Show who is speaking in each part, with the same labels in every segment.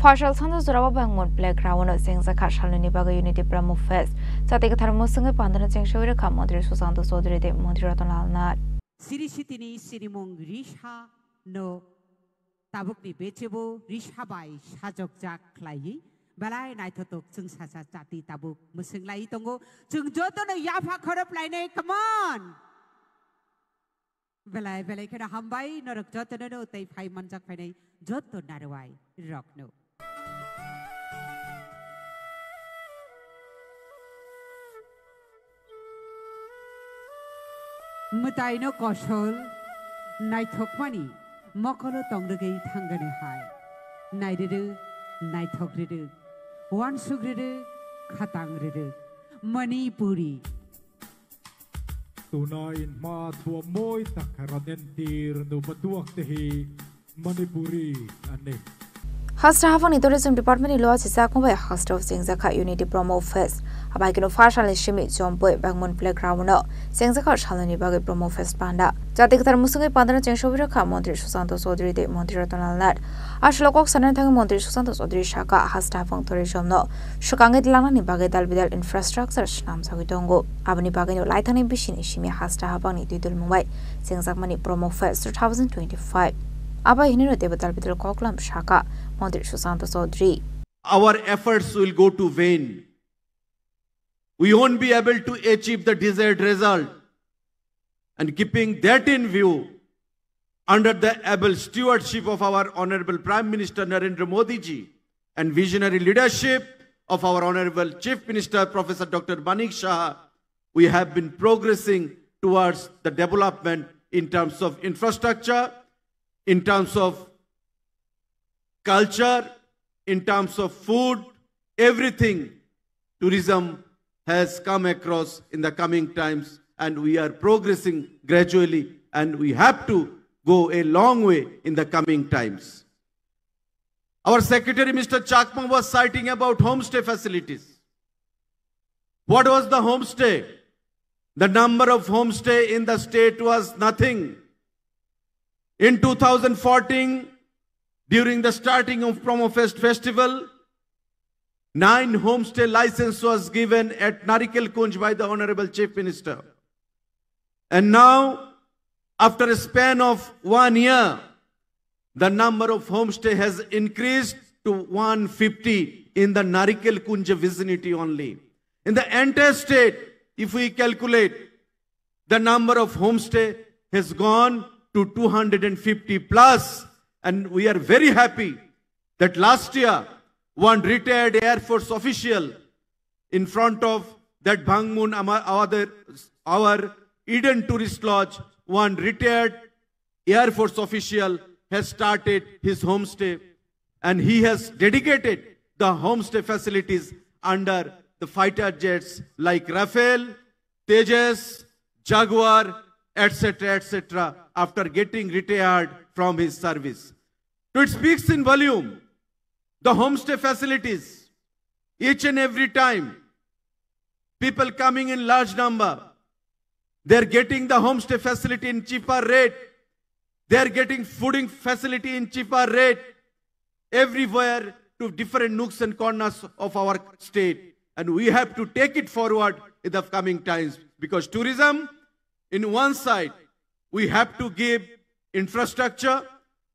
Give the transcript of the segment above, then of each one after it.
Speaker 1: Partial Santa Zuraba Bangmon Playground sings a Kashalini Baga Unity Brahmo Fest. Satika Thermosinga Pandana Chengshura Kamondri Susanto Sodri de Mondiraton Alnat.
Speaker 2: Siri Sitini Sirimong Risha no Tabukni Bechebo, Risha by Shajok Jack Clay, Balai Naitotok, Chung Sasa Tati Tabuk, Musing Laitongo, Chung Jotono Yapa Korapline, come on! Balai Velekana Hambai, Norok Jotono, they 5 months of Fene, Joto Narawai, Rock no. Mutaino Koshol, Naitokmani, Mokolo Tongrege Tangane High, Naididu, Naitokridu, One Sugridu, Katangridu, Mani Puri.
Speaker 3: Tunain matua moy takaranentir no batuak tehi Manipuri ane.
Speaker 1: Hasta Havani Tourism Department laws is Sakumba Host of Singzaka Unity Promo Fest. Abagino Fashal Shimi Jomboy Bangmon Playground, Singzaka Shalani Bagi Promo Fest Panda. Jatikar Musungi Pandana Chenshovira Montri Susanto Sodri de Montiratonal Nat. Ashlokok Sanatang Montri Susanto Sodri Shaka Hasta Fong Tourism no. Shukangit Lana Bagadal Vidal Infrastructure Shnam Sagitongo. Abani Bagino Lightning Bishini Shimi Hasta Habani Didul Mumbai. Singzakmani Promo Fest 2025. Aba Hinino Debatal Vidal Koklam Shaka.
Speaker 4: Our efforts will go to vain. We won't be able to achieve the desired result. And keeping that in view, under the able stewardship of our Honorable Prime Minister Narendra Modi ji and visionary leadership of our Honorable Chief Minister Professor Dr. Manik Shah, we have been progressing towards the development in terms of infrastructure, in terms of culture, in terms of food, everything. Tourism has come across in the coming times, and we are progressing gradually, and we have to go a long way in the coming times. Our Secretary Mr. Chakma was citing about homestay facilities. What was the homestay? The number of homestay in the state was nothing. In 2014, during the starting of Promo Fest Festival, 9 homestay license was given at Narikal Kunj by the Honorable Chief Minister. And now, after a span of 1 year, the number of homestay has increased to 150 in the Narikal Kunj vicinity only. In the entire state, if we calculate, the number of homestay has gone to 250 plus. And we are very happy that last year, one retired Air Force official in front of that Bangmun, our Eden Tourist Lodge, one retired Air Force official has started his homestay, and he has dedicated the homestay facilities under the fighter jets like Rafale, Tejas, Jaguar, etc., after getting retired from his service. So it speaks in volume. The homestay facilities, each and every time, people coming in large number, they're getting the homestay facility in cheaper rate. They're getting fooding facility in cheaper rate. Everywhere to different nooks and corners of our state. And we have to take it forward in the coming times. Because tourism, in one side, we have to give infrastructure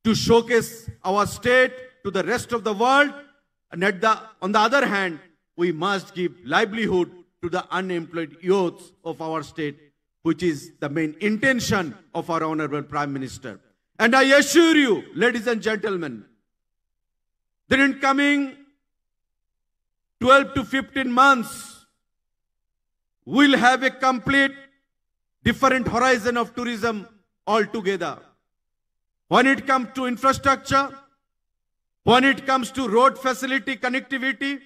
Speaker 4: to showcase our state to the rest of the world. And on the other hand, we must give livelihood to the unemployed youths of our state, which is the main intention of our Honorable Prime Minister. And I assure you, ladies and gentlemen, that in coming 12 to 15 months, we'll have a complete different horizon of tourism altogether. When it comes to infrastructure, when it comes to road facility connectivity,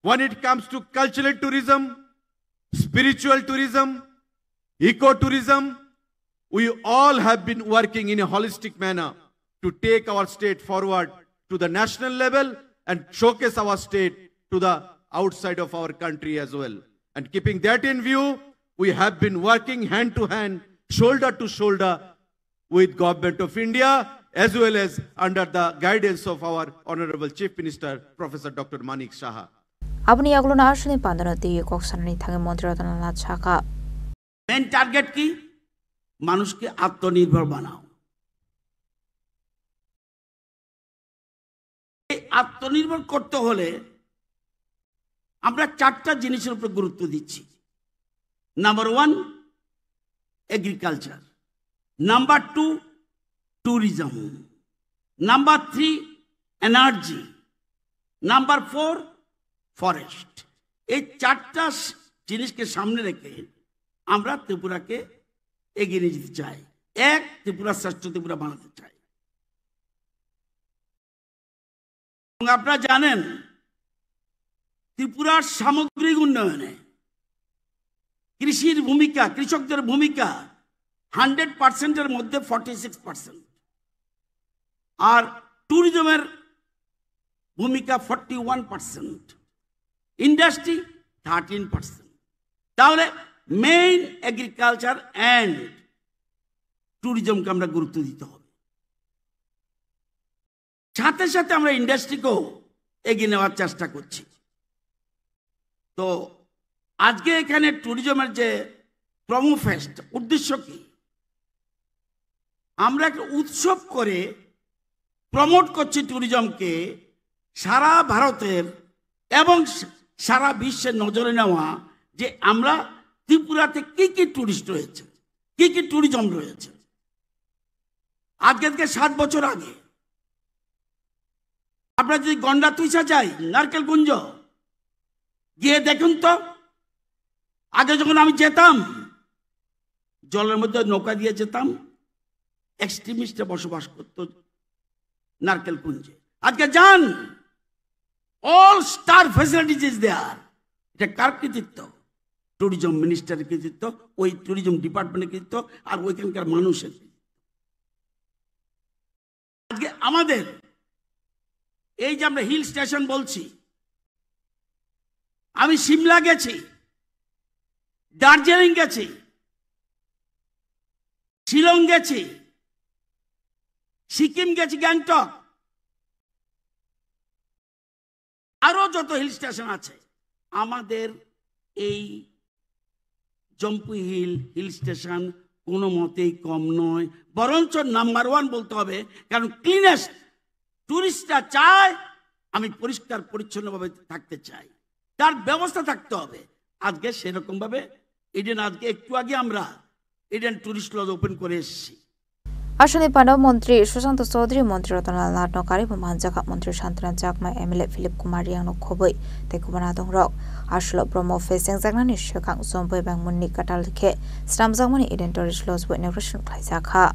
Speaker 4: when it comes to cultural tourism, spiritual tourism, ecotourism, we all have been working in a holistic manner to take our state forward to the national level and showcase our state to the outside of our country as well. And keeping that in view, we have been working hand to hand, shoulder to shoulder with Government of India as well as under the guidance of our Honorable Chief Minister, Professor Dr. Manik Saha.
Speaker 1: Abni aglo na ashni pandana di koksanani thange Mantri Ratannath Shaka.
Speaker 5: Main target কি? মানুষকে আত্মনির্ভর বানাও। এই আত্মনির্ভর করতে হলে আমরা 4টা জিনিসের উপর গুরুত্ব দিচ্ছি। Number 1 agriculture, number 2 tourism, number 3 energy, number 4 forest. এই 4টা জিনিসকে সামনে রেখে আমরা ত্রিপুরাকে এগিয়ে নিয়ে যেতে চাই, ত্রিপুরা শ্রেষ্ঠ ত্রিপুরা বানাতে চাই। আপনারা জানেন ত্রিপুরার সামগ্রিক উন্নয়নে কৃষির ভূমিকা, কৃষকদের ভূমিকা 100%-এর মধ্যে 46%, আর ট্যুরিজমের ভূমিকা 41%, ইন্ডাস্ট্রি 13%। তাহলে মেইন এগ্রিকালচার অ্যান্ড ট্যুরিজমকে আমরা গুরুত্ব দিতে হবে, সাথে সাথে আমরা ইন্ডাস্ট্রিকেও এগিয়ে নেওয়ার চেষ্টা করছি। তো আজকে এখানে ট্যুরিজমের যে প্রমো ফেস্ট, উদ্দেশ্য কি? আমরা একটা উৎসব করে প্রমোট করছি ট্যুরিজমকে, সারা ভারতের এবং সারা বিশ্বের নজরে নেওয়া যে আমরা ত্রিপুরাতে কি কি ট্যুরিস্ট রয়েছে, কি কি ট্যুরিজম রয়েছে। আজকে থেকে 7 বছর আগে আপনারা যদি গন্ডা তুইসা যাই, নারকেলকুঞ্জ গিয়ে দেখুন তো, আগে যখন আমি যেতাম জলের মধ্যে নৌকা দিয়ে যেতাম, এক্সট্রিমিস্টরা বসবাস করতো নারকেলকুঞ্জে। আজকে যান, all star facilities is there. এটা কার কৃতিত্ব? ট্যুরিজম মিনিস্টারের কৃতিত্ব, ওই ট্যুরিজম ডিপার্টমেন্টের কৃতিত্ব, আর ওইখানকার মানুষের। আজকে আমাদের এই যে আমরা হিল স্টেশন বলছি, আমি সিমলা গেছি, দার্জিলিং গেছি, শিলং গেছি, সিকিম গেছি, গ্যাংটক, আরো যত হিল স্টেশন আছে। আমাদের এই জম্পু হিল স্টেশন কোনো মতেই কম নয়, বরঞ্চ নাম্বার 1 বলতে হবে। কারণ ক্লিনেস্ট, টুরিস্টরা চায় আমি পরিষ্কার পরিচ্ছন্নভাবে থাকতে চাই, তার ব্যবস্থা থাকতে হবে। আজকে সেরকম ভাবে ইডেন, আজকে একটু আগে আমরা ইডেন টুরিস্ট লজ ওপেন করে এসেছি।
Speaker 1: Ashuni Pandab Mantri Sushant Chaudhary, Mantri Ratannath Nokari, Manjaka Mantri Shantran Jakma, MLA Philip Kumar Yang Nokoboi, Tekubanathong Rock, Ashlo Promo Facing Zagnani Shakang Zomboy Bang Munik Katalke, Stam Zagmani Eden Tourist Laws with Negration Kaisaka.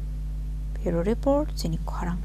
Speaker 1: Bureau Report, Jenny Korang.